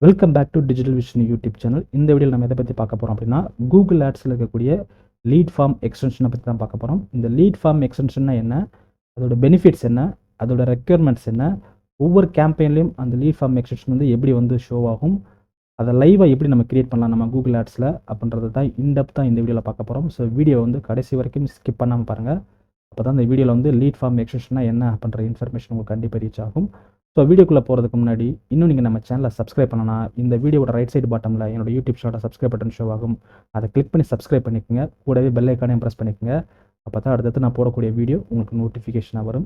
Welcome back to Digital Vision YouTube channel. இந்த வீடியோவில் நம்ம எதை பற்றி பார்க்க போகிறோம் அப்படின்னா, கூகுள் ஆட்ஸில் இருக்கக்கூடிய லீட் ஃபார்ம் எக்ஸ்டென்ஷனை பற்றி தான் பார்க்க போகிறோம். இந்த லீட் ஃபார்ம் எக்ஸ்டென்ஷன்னா என்ன, அதோட பெனிஃபிட்ஸ் என்ன, அதோட ரெக்யர்மெண்ட்ஸ் என்ன, ஒவ்வொரு கேம்பெயின்லையும் அந்த லீட் ஃபார்ம் எக்ஸ்டென்ஷன் வந்து எப்படி வந்து ஷோ ஆகும், அதை லைவாக எப்படி நம்ம கிரியேட் பண்ணலாம் நம்ம கூகுள் ஆட்ஸில் அப்படின்றது தான் இன்டெப்த்தாக இந்த வீடியோவில் பார்க்க போகிறோம். ஸோ வீடியோ வந்து கடைசி வரைக்கும் ஸ்கிப் பண்ணாமல் பாருங்கள். அப்போ தான் இந்த வீடியோவில் வந்து லீட் ஃபார்ம் எக்ஸ்டென்ஷன்னா என்ன அப்படின்ற இன்ஃபர்மேஷன் உங்களுக்கு கண்டிப்பாக ரீச் ஆகும். ஸோ வீடியோக்குள்ளே போகிறதுக்கு முன்னாடி இன்னும் நீங்கள் நம்ம சேனலை சப்ஸ்கிரைப் பண்ணலாம். இந்த வீடியோட ரைட் சைடு பாட்டமில் என்னோட யூடியூப் சேனலோட சப்ஸ்கிரைப் பட்டன் ஷோ ஆகும். அதை கிளிக் பண்ணி சப்ஸ்கிரைப் பண்ணிக்கோங்க. கூடவே பெல் ஐக்கானையும் ப்ரெஸ் பண்ணிக்கோங்க. அப்போ தான் அடுத்தது நான் போடக்கூடிய வீடியோ உங்களுக்கு நோட்டிஃபிகேஷனாக வரும்.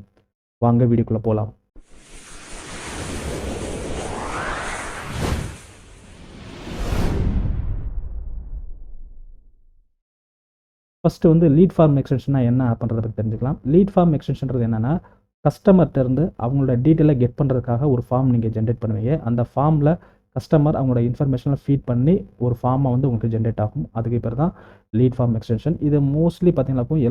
வாங்க வீடியோக்குள்ளே போகலாம். ஃபஸ்ட்டு வந்து லீட் ஃபார்ம் எக்ஸ்டென்ஷன்னா என்ன அப்படின்றத பற்றி தெரிஞ்சுக்கலாம். லீட் ஃபார்ம் எக்ஸ்டென்ஷன்றது என்னென்னா, கஸ்டமர்கிட்ட இருந்து அவங்களோட டீட்டெயிலை கெட் பண்ணுறதுக்காக ஒரு ஃபார்ம் நீங்கள் ஜென்ரேட் பண்ணுவீங்க. அந்த ஃபார்மில் கஸ்டமர் அவங்களோட இன்ஃபர்மேஷனை ஃபீட் பண்ணி ஒரு ஃபார்மை வந்து உங்களுக்கு ஜென்ரேட் ஆகும். அதுக்கு பேர் தான் லீட் ஃபார்ம் எக்ஸ்டென்ஷன். இது மோஸ்ட்லி பார்த்தீங்கன்னாக்கும்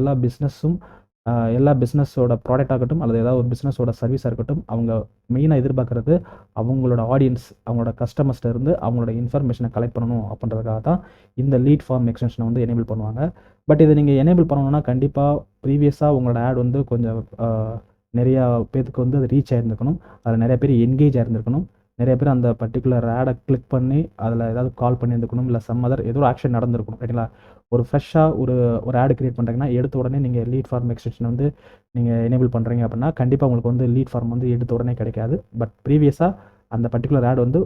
எல்லா பிஸ்னஸோட ப்ராடக்ட் ஆகட்டும் அல்லது ஏதாவது ஒரு பிஸ்னஸோட சர்வீஸாக இருக்கட்டும், அவங்க மெயினாக எதிர்பார்க்குறது அவங்களோட ஆடியன்ஸ், அவங்களோட கஸ்டமர்ஸ்ட்ட இருந்து அவங்களோட இன்ஃபர்மேஷனை கலெக்ட் பண்ணணும் அப்படின்றதுக்காக தான் இந்த லீட் ஃபார்ம் எக்ஸ்டென்ஷனை வந்து எனேபிள் பண்ணுவாங்க. பட் இதை நீங்கள் எனேபிள் பண்ணணும்னா கண்டிப்பாக ப்ரீவியஸாக உங்களோட ஆட் வந்து கொஞ்சம் நிறையா பேருக்கு வந்து அது ரீச் ஆகிருந்துருக்கணும். அதில் நிறைய பேர் என்கேஜ் ஆகிருந்துருக்கணும். நிறைய பேர் அந்த பர்டிகுலர் ஆடை கிளிக் பண்ணி அதில் ஏதாவது கால் பண்ணியிருந்துக்கணும், இல்லை ஏதோ ஒரு ஆக்ஷன் நடந்திருக்கணும். ரைட்டுங்களா? ஒரு ஃப்ரெஷ்ஷாக ஒரு ஆடு கிரியேட் பண்ணுறீங்கன்னா எடுத்த உடனே நீங்கள் லீட் ஃபார்ம் எக்ஸ்டென்ஷன் வந்து நீங்கள் எனேபிள் பண்ணுறீங்க அப்படின்னா கண்டிப்பாக உங்களுக்கு வந்து லீட் ஃபார்ம் வந்து எடுத்த உடனே கிடைக்காது. பட் ப்ரீவியஸாக அந்த பர்டிகுலர் ஆட் வந்து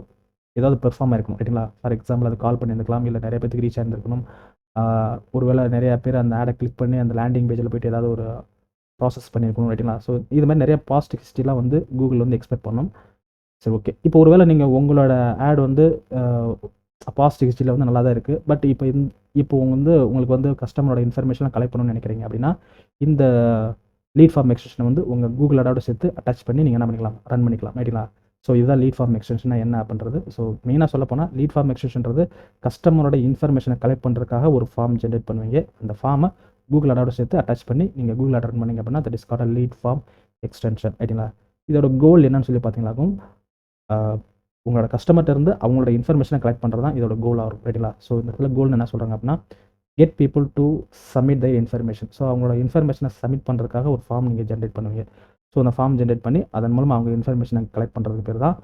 ஏதாவது பெர்ஃபார்ம் ஆயிருக்கணும். ரைட்டுங்களா? ஃபார் எக்ஸாம்பிள் அது கால் பண்ணியிருந்துக்கலாம், இல்லை நிறைய பேருக்கு ரீச் ஆகிருந்துருக்கணும். ஒருவேளை நிறையா பேர் அந்த ஆடை கிளிக் பண்ணி அந்த லேண்டிங் பேஜில் போய்ட்டு ஏதாவது ஒரு ப்ராசஸ் பண்ணியிருக்கணும். ரைட்டுங்களா? ஸோ இது மாதிரி நிறைய பாஸ்ட் ஹிஸ்ட்ரிலாம் வந்து கூகுள் வந்து எக்ஸ்பெக்ட் பண்ணணும். சரி, ஓகே. இப்போ ஒருவேளை நீங்கள் உங்களோட ஆட் வந்து பாஸ்ட் ஹிஸ்ட்ரியில் வந்து நல்லா தான் இருக்குது. பட் இப்போ உங்களுக்கு வந்து கஸ்டமரோட இன்ஃபர்மேஷன்லாம் கலெக்ட் பண்ணணும்னு நினைக்கிறீங்க அப்படின்னா, இந்த லீட் ஃபார்ம் எக்ஸ்டென்ஷனை வந்து உங்கள் கூகுள் ஆடோட சேர்த்து அட்டாச் பண்ணி நீங்கள் என்ன பண்ணிக்கலாம், ரன் பண்ணிக்கலாம். ரைட்டுங்களா? ஸோ இதுதான் லீட் ஃபார்ம் எக்ஸ்டென்ஷனா என்ன அப்படின்றது. ஸோ மெயினாக சொல்ல போனால் லீட் ஃபார்ம் எக்ஸ்டென்ஷன்றது கஸ்டமரோட இன்ஃபர்மேஷனை கலெக்ட் பண்ணுறதுக்காக ஒரு ஃபார்ம் ஜென்ரேட் பண்ணுவீங்க. அந்த ஃபார்மை கூகுள் ஆடோட சேர்த்து அட்டாச் பண்ணி நீங்கள் கூகுள் ஆட் ரன் பண்ணிங்க அப்படின்னா that is called a lead form extension. ரைட்டுங்களா? இதோட கோல் என்னன்னு சொல்லி பார்த்தீங்கன்னாக்கும், உங்களோட கஸ்டமர்கிட்ட இருந்து அவங்களோட இன்ஃபர்மேஷனை கலெக்ட் பண்ணுறது தான் இதோட கோலாக இருக்கும். ரைட்டுங்களா? ஸோ இந்த இடத்துல கோல் என்ன சொல்கிறாங்க அப்படின்னா, get people to submit their information. So அவங்களோட இன்ஃபர்மேஷனை சப்மிட் பண்ணுறதுக்காக ஒரு ஃபார்ம் நீங்கள் ஜென்ரேட் பண்ணுவீங்க. ஸோ அந்த ஃபார்ம் ஜென்ரேட் பண்ணி அதன் மூலமாக அவங்க இன்ஃபர்மேஷனை கலெக்ட் பண்ணுறதுக்கு பேர் தான்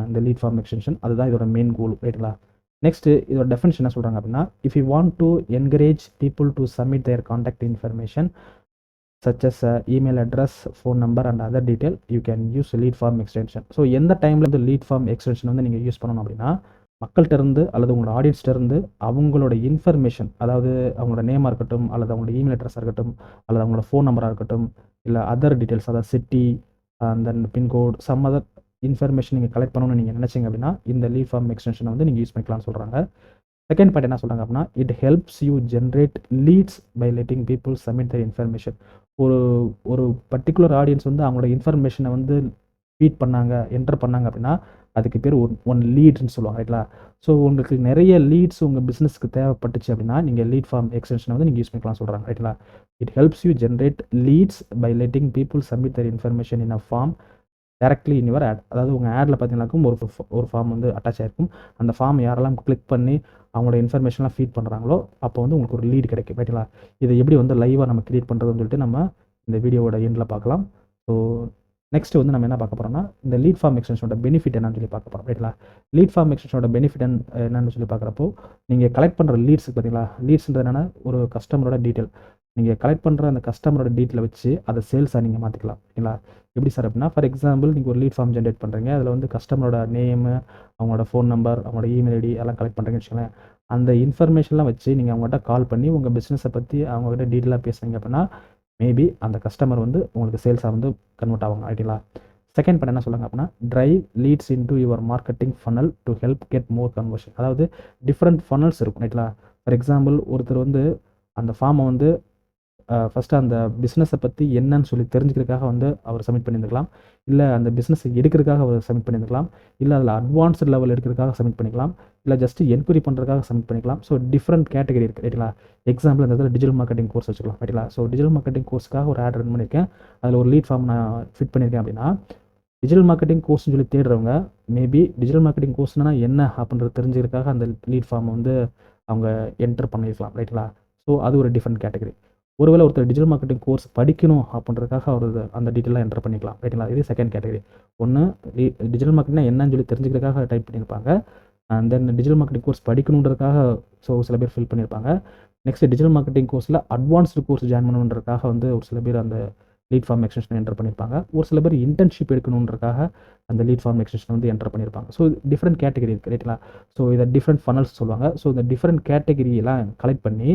இந்த லீட் ஃபார்ம் எக்ஸ்டென்ஷன். அதுதான் இதோட மெயின் கோல். ரைட்டுங்களா? நெக்ஸ்ட்டு இதோட டெஃபினிஷன் என்ன சொல்கிறாங்க அப்படின்னா, if you want to encourage people to submit their contact information such as email address, phone number and other detail, you can use lead form extension. So எந்த டைமில் இந்த லீட் ஃபார்ம் எக்ஸ்டென்ஷன் வந்து நீங்கள் use பண்ணணும் அப்படின்னா, மக்கள்கிட்ட இருந்து அல்லது உங்களோட ஆடியன்ஸ்கிட்ட இருந்து அவங்களோட இன்ஃபர்மேஷன், அதாவது அவங்களோட நேமாக இருக்கட்டும், அல்லது அவங்களோட இமெயில் அட்ரஸாக இருக்கட்டும், அல்லது அவங்களோட ஃபோன் நம்பராக இருக்கட்டும், இல்லை அதர் டீட்டெயில்ஸ், அதாவது city and then pincode, some other information நீங்கள் கலெக்ட் பண்ணணும்னு நீங்கள் நினச்சிங்க அப்படின்னா இந்த லீட் ஃபார்ம் எக்ஸ்டென்ஷனை வந்து நீங்கள் யூஸ் பண்ணிக்கலாம்னு சொல்கிறாங்க. செகண்ட் பாயிண்ட் என்ன சொல்கிறாங்க அப்படின்னா, it helps you generate leads by letting people submit the information. ஒரு பர்டிகுலர் ஆடியன்ஸ் வந்து அவங்களோட இன்ஃபர்மேஷனை வந்து ஃபீட் பண்ணாங்க, என்டர் பண்ணாங்க அப்படின்னா அதுக்கு பேர் ஒன் லீட்ஸ்னு சொல்லுவாங்க. ரைட்லா? ஸோ உங்களுக்கு நிறைய லீட்ஸ் உங்கள் பிஸ்னஸ்க்கு தேவைப்பட்டுச்சு அப்படின்னா நீங்கள் லீட் ஃபார்ம் எக்ஸ்டென்ஷனை வந்து நீங்கள் யூஸ் பண்ணிக்கலாம் சொல்கிறாங்க. ரைட்லா? It helps you generate leads by letting people submit their information in a form directly in your ad. அதாவது உங்கள் ஆடில் பார்த்தீங்கன்னாக்கும் ஒரு ஃபார்ம் வந்து அட்டாச் ஆகிருக்கும். அந்த ஃபார்ம் யாரெல்லாம் கிளிக் பண்ணி அவங்களோட இன்ஃபர்மேஷன்லாம் ஃபீட் பண்ணுறாங்களோ அப்போ வந்து உங்களுக்கு ஒரு லீட் கிடைக்கும். ரைட்டுங்களா? இதை எப்படி வந்து லைவாக நம்ம கிரியேட் பண்ணுறதுன்னு சொல்லிட்டு நம்ம இந்த வீடியோவோட எண்டில் பார்க்கலாம். ஸோ நெக்ஸ்ட் வந்து நம்ம என்ன பார்க்க போகிறோம்னா, இந்த லீட் ஃபார்ம் எக்ஸ்டென்ஷனோட பெனிஃபிட் என்னன்னு சொல்லி பார்க்க போகிறோம். ரைட்டுங்களா? லீட் ஃபார்ம் எக்ஸ்டென்ஷனோட பெனிஃபிட் என்னன்னு சொல்லி பார்க்குறப்போ, நீங்கள் கலெக்ட் பண்ணுற லீட்ஸுக்கு பார்த்தீங்களா, லீட்ஸ்ன்றது என்னென்னா ஒரு கஸ்டமரோட டீட்டெயில். நீங்கள் கலெக்ட் பண்ணுற அந்த கஸ்டமரோட டீட்டெயிலை வச்சு அதை சேல்ஸாக நீங்கள் மாற்றிக்கலாம். சரிங்களா? எப்படி சார் அப்படின்னா, ஃபார் எக்ஸாம்பிள் நீங்கள் ஒரு லீட் ஃபார்ம் ஜென்ரேட் பண்ணுறீங்க. அதில் வந்து கஸ்டமரோட நேமு, அவங்களோட ஃபோன் நம்பர், அவங்களோட இமெயில் ஐடி எல்லாம் கலெக்ட் பண்ணுறீங்கன்னு வச்சுக்கோங்களேன். அந்த இன்ஃபர்மேஷன்லாம் வச்சு நீங்கள் அவங்ககிட்ட கால் பண்ணி உங்கள் பிஸ்னஸை பற்றி அவங்ககிட்ட டீட்டெயிலாக பேசுகிறீங்க அப்படின்னா மேபி அந்த கஸ்டமர் வந்து உங்களுக்கு சேல்ஸாக வந்து கன்வெர்ட் ஆவாங்க. ரைட்டுங்களா? செகண்ட் பாயிண்ட் என்ன சொல்லுங்க அப்படின்னா, drive leads into your marketing funnel to help get more conversion. அதாவது டிஃப்ரெண்ட் ஃபனல்ஸ் இருக்கும். ரைட்டுங்களா? ஃபார் எக்ஸாம்பிள் ஒருத்தர் வந்து அந்த ஃபார்மை வந்து ஃபஸ்ட்டு அந்த பிஸ்னஸை பற்றி என்னன்னு சொல்லி தெரிஞ்சுக்கிறதுக்காக வந்து அவர் சப்மிட் பண்ணியிருக்கலாம், இல்லை அந்த பிஸ்னஸை எடுக்கிறதுக்காக அவர் சப்மிட் பண்ணியிருக்கலாம், இல்லை அதில் அட்வான்ஸ்டு லெவல் எடுக்கிறதுக்காக சப்மிட் பண்ணிக்கலாம், இல்லை ஜஸ்ட்டு என்கொயரி பண்ணுறதுக்காக சப்மிட் பண்ணிக்கலாம். ஸோ டிஃப்ரெண்ட் கேட்டகரி இருக்குது. ரைட்டுங்களா? எக்ஸாம்பிள் இந்த இதில் டிஜிட்டல் மார்க்கெட்டிங் கோர்ஸ் வச்சுக்கலாம். ரைட்டுங்களா? ஸோ டிஜிட்டல் மார்க்கெட்டிங் கோர்ஸுக்காக ஒரு ஆட் ரன் பண்ணியிருக்கேன். அதில் ஒரு லீட் ஃபார்ம் நான் ஃபிட் பண்ணியிருக்கேன் அப்படின்னா டிஜிட்டல் மார்க்கெட்டிங் கோர்ஸ்னு சொல்லி தேடுறவங்க மேபி டிஜிட்டல் மார்க்கெட்டிங் கோர்ஸ்னா என்ன அப்படின்றது தெரிஞ்சுக்கிறதுக்காக அந்த லீட் ஃபார்மை வந்து அவங்க என்டர் பண்ணியிருக்கலாம் ரைட்டுங்களா. ஸோ அது ஒரு டிஃப்ரெண்ட் கேட்டகரி. ஒருவேளை ஒருத்தர் டிஜிட்டல் மார்க்கெட்டிங் கோர்ஸ் படிக்கணும் அப்படின்றதுக்காக அவர் அந்த டீட்டெயிலாக என்டர் பண்ணிக்கலாம் ரைட்டுங்களா. இது செகண்ட் கேட்டகரி. ஒன்று டிஜிட்டல் மார்க்கெட்டிங்னா என்னன்னு சொல்லி தெரிஞ்சுக்கிறதுக்காக டைப் பண்ணியிருப்பாங்க. And then digital marketing course படிக்கணுன்றதுக்காக சில பேர் ஃபில் பண்ணியிருப்பாங்க. நெக்ஸ்ட் டிஜிட்டல் மார்க்கெட்டிங் கோர்ஸில் அட்வான்ஸ்டு கோர்ஸ் ஜாயின் பண்ணணுன்றதுக்காக வந்து ஒரு சில பேர் அந்த லீட் ஃபார்ம் எக்ஸ்டென்ஷன் என்டர் பண்ணியிருப்பாங்க. ஒரு சில பேர் இன்டர்ன்ஷிப் எடுக்கணுன்றதுக்காக அந்த லீட் ஃபார்ம் எக்ஸ்டென்ஷன் வந்து என்டர் பண்ணியிருப்பாங்க. ஸோ டிஃப்ரெண்ட் கேட்டகரி இருக்குது ரைட்டுங்களா. ஸோ இதை டிஃப்ரெண்ட் ஃபனல்ஸ் சொல்லுவாங்க. ஸோ இந்த டிஃப்ரெண்ட் கேட்டகரியெல்லாம் கலெக்ட் பண்ணி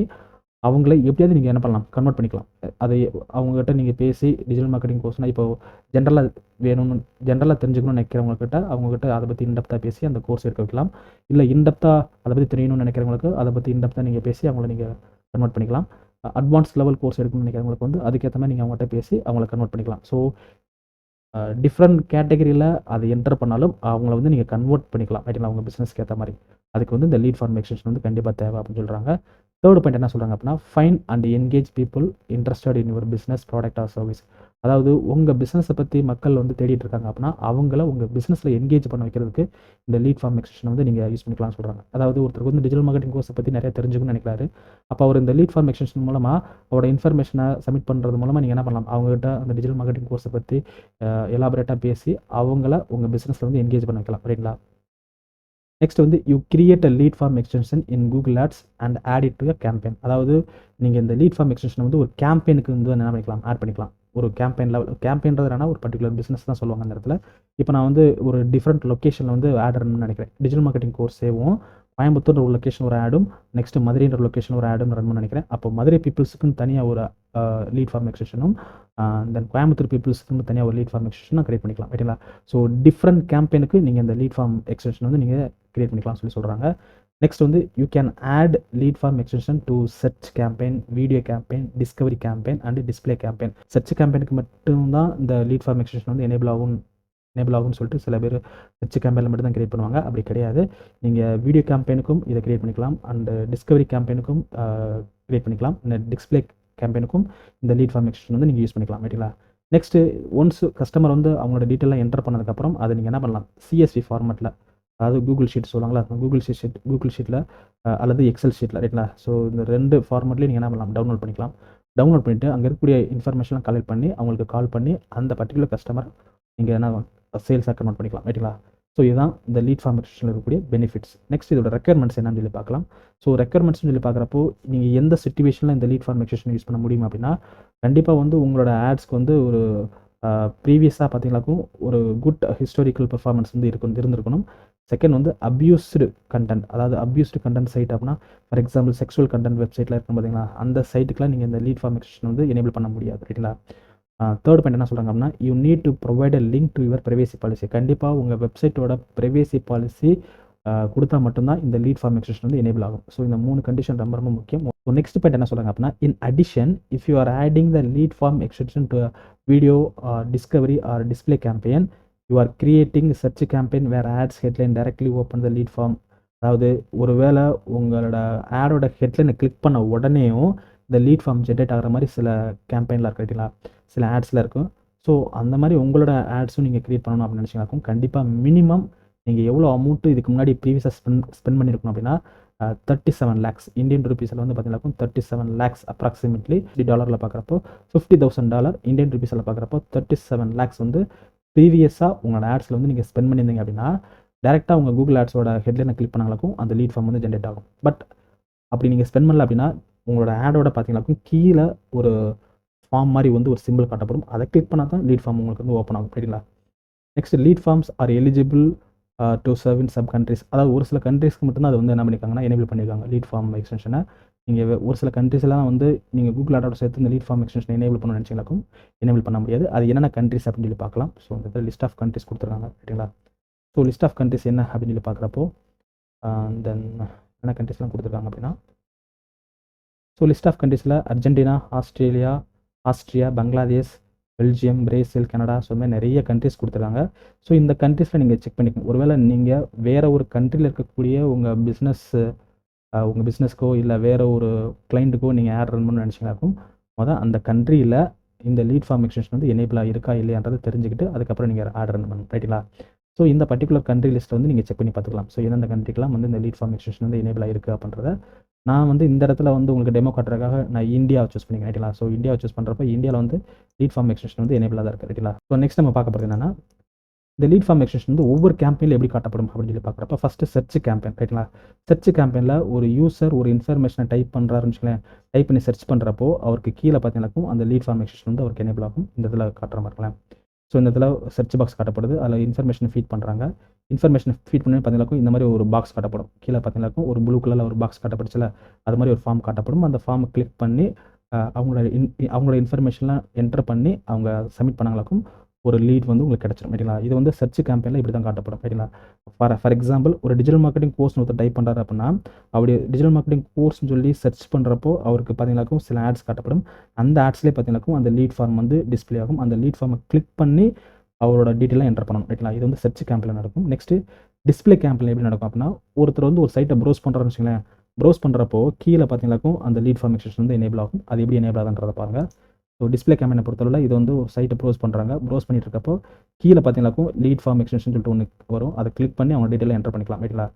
அவங்கள எப்படியாவது நீங்கள் என்ன பண்ணலாம், கன்வெர்ட் பண்ணிக்கலாம். அதை அவங்ககிட்ட நீங்கள் பேசி டிஜிட்டல் மார்க்கெட்டிங் கோர்ஸ்னால் இப்போ ஜென்ரலாக தெரிஞ்சுக்கணும்னு நினைக்கிறவங்கக்கிட்ட அவங்ககிட்ட அதை பற்றி இன்டெப்த்தாக பேசி அந்த கோர்ஸ் எடுக்க வைக்கலாம். இல்லை இன்டெப்த்தாக அதை பற்றி தெரியணும்னு நினைக்கிறவங்களுக்கு அதை பற்றி இன்டெப்த்தாக நீங்கள் பேசி அவங்கள நீங்கள் கன்வெர்ட் பண்ணிக்கலாம். அட்வான்ஸ் லெவல் கோர்ஸ் எடுக்கணும்னு நினைக்கிறவங்களுக்கு வந்து அதுக்கேற்ற மாதிரி நீங்கள் அவங்ககிட்ட பேசி அவங்கள கன்வெர்ட் பண்ணிக்கலாம். ஸோ டிஃப்ரெண்ட் கேட்டகரியில் அதை என்டர் பண்ணாலும் அவங்கள வந்து நீங்கள் கன்வெர்ட் பண்ணிக்கலாம் ரைட்டுங்களா, அவங்க பிஸ்னஸ்க்கு ஏற்ற மாதிரி. அதுக்கு வந்து இந்த லீட் ஃபார்ம் எக்ஸ்டென்ஷன் வந்து கண்டிப்பாக தேவை அப்படின்னு சொல்கிறாங்க. தேர்ட் பாயிண்ட் என்ன சொல்கிறாங்க அப்படின்னா, find and engage people interested in your business product or service. அதாவது உங்கள் பிஸ்னஸை பற்றி மக்கள் வந்து தேடிட்டு இருக்காங்க அப்படின்னா அவங்கள உங்கள் பிஸ்னஸில் என்கேஜ் பண்ண வைக்கிறதுக்கு இந்த லீட் ஃபார்ம் எக்ஸ்டென்ஷன் வந்து நீங்கள் யூஸ் பண்ணிக்கலாம்னு சொல்கிறாங்க. அதாவது ஒருத்தருக்கு வந்து டிஜிட்டல் மார்க்கெட்டிங் கோர்ஸை பற்றி நிறைய தெரிஞ்சுக்கணும்னு நினைக்கிறாரு. அப்போ அவர் இந்த லீட் ஃபார்ம் எக்ஸ்டென்ஷன் மூலமாக அவரோட இன்ஃபர்மேஷனை சப்மிட் பண்ணுறது மூலமாக நீங்கள் என்ன பண்ணலாம், அவங்ககிட்ட அந்த டிஜிட்டல் மார்க்கெட்டிங் கோர்ஸை பற்றி எலாபரேட்டாக பேசி அவங்கள உங்கள் பிஸ்னஸில் வந்து என்கேஜ் பண்ண வைக்கலாம் ரைட்டுங்களா. நெக்ஸ்ட் வந்து you create a lead form extension in Google Ads and add it to a campaign. அதாவது நீங்கள் இந்த லீட் ஃபார்ம் எக்ஸ்டென்ஷன் வந்து ஒரு கேம்பெயினுக்கு வந்து என்ன பண்ணிக்கலாம், ஆட் பண்ணிக்கலாம். ஒரு கேம்பெயின் லெவல், கேம்பெயின்றது என்னன்னா ஒரு பர்டிகுலர் பிஸ்னஸ் தான் சொல்லுவாங்க அந்த இடத்துல. இப்போ நான் வந்து ஒரு டிஃப்ரெண்ட் லொக்கேஷனில் வந்து ஆட் ரன் நினைக்கிறேன். டிஜிட்டல் மார்க்கெட்டிங் கோர்ஸ் சேவும் கோயம்புத்தூர் ஒரு லொக்கேஷன் ஒரு ஆடும், நெக்ஸ்ட் மதுரைன்ற லொக்கேஷன் ஒரு ஆடும் ரன் பண்ண நினைக்கிறேன். அப்போ மதுரை பீப்புள்ஸுக்குன்னு தனியாக ஒரு லீட் ஃபார்ம் எக்ஸ்டென்ஷனும் தென் கோயம்புத்தூர் பீப்புள்ஸுக்குன்னு தனியாக ஒரு லீட் ஃபார்ம் எக்ஸ்டென்ஷனும் கிரியேட் பண்ணிக்கலாம் ரைட்டுங்களா. ஸோ டிஃப்ரெண்ட் கேம்பெயினுக்கு நீங்கள் இந்த லீட் ஃபார்ம் எக்ஸ்டென்ஷன் வந்து நீங்கள் கிரியேட் பண்ணிக்கலாம் சொல்லி சொல்கிறாங்க. நெக்ஸ்ட் வந்து you can add lead form extension to search campaign, video campaign, discovery campaign and display campaign. Search கேம்பெயினுக்கு மட்டும்தான் இந்த லீட் ஃபார்ம் எக்ஸ்டென்ஷன் வந்து எனேபிள் ஆகும்னு சொல்லிட்டு சில பேர் சர்ச் கேம்பெயினில் மட்டும் தான் கிரியேட் பண்ணுவாங்க. அப்படி கிடையாது, நீங்கள் வீடியோ கேம்பெயினுக்கும் இதை கிரியேட் பண்ணிக்கலாம் அண்ட் டிஸ்கவரி கேம்பெயினுக்கும் கிரியேட் பண்ணிக்கலாம். டிஸ்பிளே கேம்பெயினுக்கும் இந்த லீட் ஃபார்ம் எக்ஸ்டென்ஷன் வந்து நீங்கள் யூஸ் பண்ணிக்கலாம் ரைட்டுங்களா. நெக்ஸ்ட்டு ஒன்ஸ் கஸ்டமர் வந்து அவங்களோட டீட்டெயிலாக என்டர் பண்ணதுக்கப்புறம் அதை நீங்கள் என்ன பண்ணலாம், சிஎஸ்வி ஃபார்மெட்டில், அதாவது கூகுள் ஷீட் சொல்லுவாங்களா, கூகுள் ஷீட்டில் அல்லது எக்ஸல் ஷீட்டில் ரைட்டுங்களா. ஸோ இந்த 2 ஃபார்மெட்லேயும் நீங்கள் என்ன பண்ணலாம், டவுன்லோட் பண்ணிக்கலாம். டவுன்லோட் பண்ணிவிட்டு அங்கே இருக்கக்கூடிய இன்ஃபர்மேஷன்லாம் கலெக்ட் பண்ணி அவங்களுக்கு கால் பண்ணி அந்த பர்டிகுலர் கஸ்டமர் நீங்கள் என்ன சேல்ஸாக கன்வெர்ட் பண்ணிக்கலாம் ரைட்டுங்களா. ஸோ இதுதான் இந்த லீட் ஃபார்ம் எக்ஸ்டென்ஷனில் இருக்கக்கூடிய பெனிஃபிட்ஸ். நெக்ஸ்ட் இதோட ரெக்யர்மெண்ட்ஸ் என்னன்னு சொல்லி பார்க்கலாம். ஸோ ரெக்யர்மெண்ட்ஸ்னு சொல்லி பார்க்குறப்போ நீங்கள் எந்த சிச்சுவேஷனில் இந்த லீட் ஃபார்ம் எக்ஸ்டென்ஷன் யூஸ் பண்ண முடியும் அப்படின்னா, கண்டிப்பாக வந்து உங்களோட ஆட்ஸ்க்கு வந்து ஒரு ப்ரீவியஸாக பார்த்தீங்கன்னாக்கும் ஒரு குட் ஹிஸ்டாரிக்கல் பெர்ஃபார்மன்ஸ் வந்து இருந்திருக்கணும். செகண்ட் வந்து அப்யூஸ்டு கண்டென்ட், அதாவது அப்யூஸ்டு கண்டென்ட் சைட் அப்படின்னா ஃபார் எக்ஸாம்பிள் செக்ஷுவல் கண்டென்ட் வெப்சைட்டில் இருக்கும் பார்த்தீங்களா, அந்த சைட்டுக்குலாம் நீங்கள் இந்த லீட் ஃபார்ம் எக்ஸ்டென்ஷன் வந்து எனேபிள் பண்ண முடியாது ரைட்டுங்களா. தேர்ட் பாயிண்ட் என்ன சொல்கிறாங்க அப்படின்னா, you need to provide a link to your privacy policy. கண்டிப்பாக உங்கள் வெப்சைட்டோட ப்ரைவேசி பாலிசி கொடுத்தா மட்டும்தான் இந்த லீட் ஃபார்ம் எக்ஸ்டென்ஷன் வந்து எனேபிள் ஆகும். ஸோ இந்த 3 கண்டிஷன் ரொம்ப ரொம்ப முக்கியம். ஸோ நெக்ஸ்ட் பாயிண்ட் என்ன சொல்கிறாங்க அப்படின்னா, in addition if you are adding the lead form extension to video discovery or display campaign, you are creating search campaign where ads headline directly open the lead form. அதாவது ஒருவேளை உங்களோட ஆடோட ஹெட்லைனை click பண்ண உடனேயும் இந்த lead form generate ஆகிற மாதிரி சில கேம்பெயினில் இருக்கு ரைட்டுங்களா, சில ஆட்ஸில் இருக்கும். ஸோ அந்த மாதிரி உங்களோட ஆட்ஸும் நீங்கள் க்ரியேட் பண்ணணும் அப்படின்னு நினச்சிங்கனாக்கும் கண்டிப்பாக மினிமம் நீங்கள் எவ்வளோ அமௌண்ட்டு இதுக்கு முன்னாடி ப்ரீவியஸாக ஸ்பெண்ட் பண்ணியிருக்கணும் அப்படின்னா 37 lakhs இந்தியன் ருபீஸில் வந்து பார்த்தீங்கன்னாக்கும் 37 lakhs அப்ராக்சிமேட்லி $50 பார்க்குறப்போ $50,000 இந்தியன் ருபீஸில் பார்க்குறப்போ 37 lakhs வந்து ப்ரீவியஸாக உங்களோட ஆட்ஸில் வந்து நீங்கள் ஸ்பெண்ட் பண்ணியிருந்தீங்க அப்படின்னா டேரெக்டாக உங்கள் கூகுள் ஆட்ஸோட ஹெட்லைனை கிளிக் பண்ணாங்களுக்கும் அந்த லீட் ஃபார்ம் வந்து ஜென்ரேட் ஆகும். பட் அப்படி நீங்கள் ஸ்பெண்ட் பண்ணல அப்படின்னா உங்களோட ஆடோட பார்த்தீங்கன்னாக்கும் கீழே ஒரு ஃபார்ம் மாதிரி வந்து ஒரு சிம்பிள் காட்டப்படும். அதை கிளிக் பண்ணால் தான் லீட் ஃபார்ம் உங்களுக்கு வந்து ஓப்பன் ஆகும் ரைட்டுங்களா. Next lead forms are eligible to serve in sub countries. அதாவது ஒரு சில கண்ட்ரிஸ்க்கு மட்டும்தான் அது வந்து என்ன பண்ணியிருக்காங்கன்னா எனேபிள் பண்ணியிருக்காங்க லீட் ஃபார்ம் எக்ஸ்டென்ஷனை. நீங்கள் ஒரு சில கண்ட்ரிஸ்லாம் வந்து நீங்கள் கூகுள் ஆடோட சேர்த்து இந்த லீட் ஃபார்ம் எக்ஸ்டென்ஷன் எனேபிள் பண்ண நினச்சிங்களாக்கும் எனேபிள் பண்ண முடியாது. அது என்னென்ன கண்ட்ரிஸ் அப்படின்னு சொல்லி பார்க்கலாம். ஸோ இந்த லிஸ்ட் ஆஃப் கண்ட்ரிஸ் கொடுத்துருக்காங்க ரைட்டுங்களா. ஸோ லிஸ்ட் ஆஃப் கண்ட்ரிஸ் என்ன அப்படின்னு சொல்லி பார்க்குறப்போ தென் என்ன கண்ட்ரிஸ்லாம் கொடுத்துருக்காங்க அப்படின்னா, ஸோ லிஸ்ட் ஆஃப் கண்ட்ரிஸில் Argentina, Austria, Bangladesh, Belgium, Brazil, Canada, so மாதிரி நிறைய கண்ட்ரிஸ் கொடுத்துருக்காங்க. ஸோ இந்த கண்ட்ரிஸில் நீங்கள் செக் பண்ணிக்கணும். ஒருவேளை நீங்கள் வேறு ஒரு கண்ட்ரியில் இருக்கக்கூடிய உங்கள் பிஸ்னஸ்க்கோ இல்லை வேறு ஒரு கிளைண்ட்டுக்கோ நீங்கள் ஆட் ரன் பண்ணணும்னு நினச்சிங்களாக்கும் அந்த கண்ட்ரியில் இந்த லீட் ஃபார்ம் எக்ஸ்டென்ஷன் வந்து எனேபிளாக இருக்கா இல்லையான்றதை தெரிஞ்சுக்கிட்டு அதுக்கப்புறம் நீங்கள் ஆர்டர் பண்ணணும், ரைட்டுங்களா? ஸோ இந்த பர்டிகுலர் கண்ட்ரி லிஸ்ட் வந்து நீங்கள் செக் பண்ணி பார்த்துக்கலாம். ஸோ எந்தெந்த கண்ட்ரிக்கெலாம் வந்து இந்த லீட் ஃபார்ம் எக்ஸ்டென்ஷன் வந்து எனேபிளாக இருக்குது அப்படின்றத நான் வந்து இந்த இடத்துல வந்து உங்களுக்கு டெமோ காட்டுறதுக்காக நான் இந்தியாவை சூஸ் பண்ணிக்கிறேன், ரைட்டுங்களா? ஸோ இந்தியாவை சூஸ் பண்ணுறப்ப இந்தியாவில் வந்து லீட் ஃபார்ம் எக்ஸ்டென்ஷன் வந்து எனேபிளாக தான் இருக்குது, ரைட்டுங்களா? ஸோ நெக்ஸ்ட் நம்ம பார்க்க போகிறது என்னன்னா, இந்த லீட் ஃபார்ம் எக்ஸ்டென்ஷன் வந்து ஒவ்வொரு கேம்பெயினில் எப்படி காட்டப்படும் அப்படின்னு சொல்லி பார்க்குறப்ப ஃபஸ்ட்டு சர்ச் கேம்பெயின், ரைட்டுங்களா? சர்ச் கேம்பெயினில் ஒரு யூசர் ஒரு இன்ஃபர்மேஷனை டைப் பண்ணுறாருன்னு வச்சுக்கோங்களேன், டைப் பண்ணி சர்ச் பண்ணுறப்போ அவருக்கு கீழே பார்த்தீங்கன்னாக்கும் அந்த லீட் ஃபார்ம் எக்ஸ்டென்ஷன் வந்து அவருக்கு எனேபிள் ஆகும். இந்த இதில் காட்டுற மாதிரி இருக்கலாம். ஸோ இந்த இதில் சர்ச் பாக்ஸ் காட்டப்படுது, அதில் இன்ஃபர்மேஷன் ஃபீட் பண்ணுறாங்க. இன்ஃபர்மேஷன் ஃபீட் பண்ணி பார்த்தீங்கன்னாக்கும் இந்த மாதிரி ஒரு பாக்ஸ் காட்டப்படும். கீழே பார்த்தீங்கன்னாக்கும் ஒரு ப்ளூ கலரில் ஒரு பாக்ஸ் காட்டப்படுச்சுல, அது மாதிரி ஒரு ஃபார்ம் காட்டப்படும். அந்த ஃபார்மை கிளிக் பண்ணி அவங்களோட இன்ஃபர்மேஷன்லாம் என்டர் பண்ணி அவங்க சப்மிட் பண்ணாங்களாக்கும் ஒரு லீட் வந்து உங்களுக்கு கிடச்சிடும், ரைட்டுங்களா? இது வந்து சர்ச் கேம்பெயினில் இப்படி தான் காட்டப்படும், ரைட்டுங்களா? ஃபார் எக்ஸாம்பிள் ஒரு டிஜிட்டல் மார்க்கெட்டிங் கோர்ஸ் ஒருத்தர் டைப் பண்ணுறாரு அப்படின்னா, அப்படி டிஜிட்டல் மார்க்கெட்டிங் கோர்ஸ்னு சொல்லி சர்ச் பண்ணுறப்போ அவருக்கு பார்த்தீங்கன்னாக்கும் சில ஆட்ஸ் காட்டப்படும். அந்த ஆட்ஸ்லேயே பார்த்தீங்கன்னாக்கும் அந்த லீட் ஃபார்ம் வந்து டிஸ்பிளே ஆகும். அந்த லீட் ஃபார்மை கிளிக் பண்ணி அவரோட டீட்டெயிலாக என்டர் பண்ணணும், ரைட்டுங்களா? இது வந்து சர்ச் கேம்பெயினில் நடக்கும். நெக்ஸ்ட்டு டிஸ்பிளே கேம்பெயினில் எப்படி நடக்கும் அப்படின்னா, ஒருத்தர் வந்து ஒரு சைட்டை ப்ரௌஸ் பண்ணுறாருன்னு வச்சுங்களேன், ப்ரௌஸ் பண்ணுறப்போ கீழே பார்த்தீங்கன்னாக்கும் அந்த லீட் ஃபார்ம் எக்ஸ்டென்ஷன் வந்து எனேபிள் ஆகும். அது எப்படி எனேபிள் ஆகுதுன்றதை பாருங்கள். ஸோ டிஸ்பிளே கேம்பெயினை பொறுத்தவரை இது வந்து ஒரு சைட்டை ப்ரௌஸ் பண்ணுறாங்க. ப்ரௌஸ் பண்ணிட்டு இருக்கப்போ கீழே பார்த்தீங்கன்னாக்கும் லீட் ஃபார்ம் எக்ஸ்டென்ஷன் சொல்லிட்டு ஒன்று வரும். அதை கிளிக் பண்ணி அவங்க டீட்டெயிலாக என்டர் பண்ணிக்கலாம், ரைட்டுங்களா?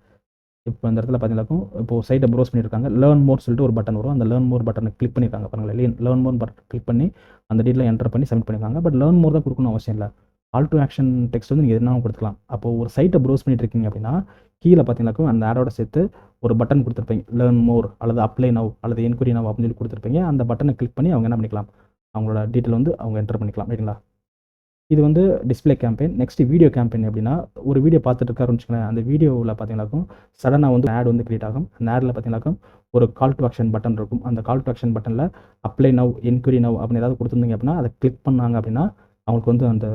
இப்போ இந்த இடத்துல பார்த்தீங்கன்னாக்கும் இப்போ சைட்டை ப்ரௌஸ் பண்ணியிருக்காங்க. லேர்ன் மோர் சொல்லிட்டு ஒரு பட்டன் வரும். அந்த லேர்ன் மோர் பட்டனை கிளிக் பண்ணியிருக்காங்க பாருங்களேன். லேர்ன் மோர் பட்டன் கிளிக் பண்ணி அந்த டீட்டெயிலை என்டர் பண்ணி சப்மிட் பண்ணியிருக்காங்க. பட் லேர்ன் மோர் தான் கொடுக்கணும் அவசியம் இல்லை. கால் டு ஆக்ஷன் டெக்ஸ்ட் வந்து நீங்கள் எதுனாலும் கொடுத்துக்கலாம். அப்போது ஒரு சைட்டை ப்ரௌஸ் பண்ணிட்டு இருக்கீங்க அப்படின்னா கீழே பார்த்தீங்கன்னாக்கும் அந்த ஆடோட சேர்த்து ஒரு பட்டன் கொடுத்துருப்பீங்க, லேர்ன் மோர் அல்லது அப்ளை நவ் அல்லது என்கொயரி நவ் அப்படின்னு சொல்லி கொடுத்துருப்பீங்க. அந்த பட்டனை கிளிக் பண்ணி அவங்க என்ன பண்ணிக்கலாம், அவங்களோட டீட்டெயில் வந்து அவங்க என்டர் பண்ணிக்கலாம், ரைட்டுங்களா? இது வந்து display campaign. Next video campaign எப்படின்னா, ஒரு வீடியோ பார்த்துட்டு இருக்காருன்னு வச்சுக்கோங்களேன், அந்த வீடியோவில் பார்த்தீங்கன்னாக்கும் சடனாக வந்து ஆட் வந்து கிரியேட் ஆகும். அந்த ஆடில் பார்த்தீங்கன்னாக்கும் ஒரு கால் டு ஆக்ஷன் பட்டன் இருக்கும். அந்த கால் டு ஆக்ஷன் பட்டனில் அப்ளை நவ் என்கொயரி நவ் அப்படின்னு ஏதாவது கொடுத்துருந்தீங்க அப்படின்னா அதை கிளிக் பண்ணாங்க அப்படின்னா அவங்களுக்கு வந்து அந்த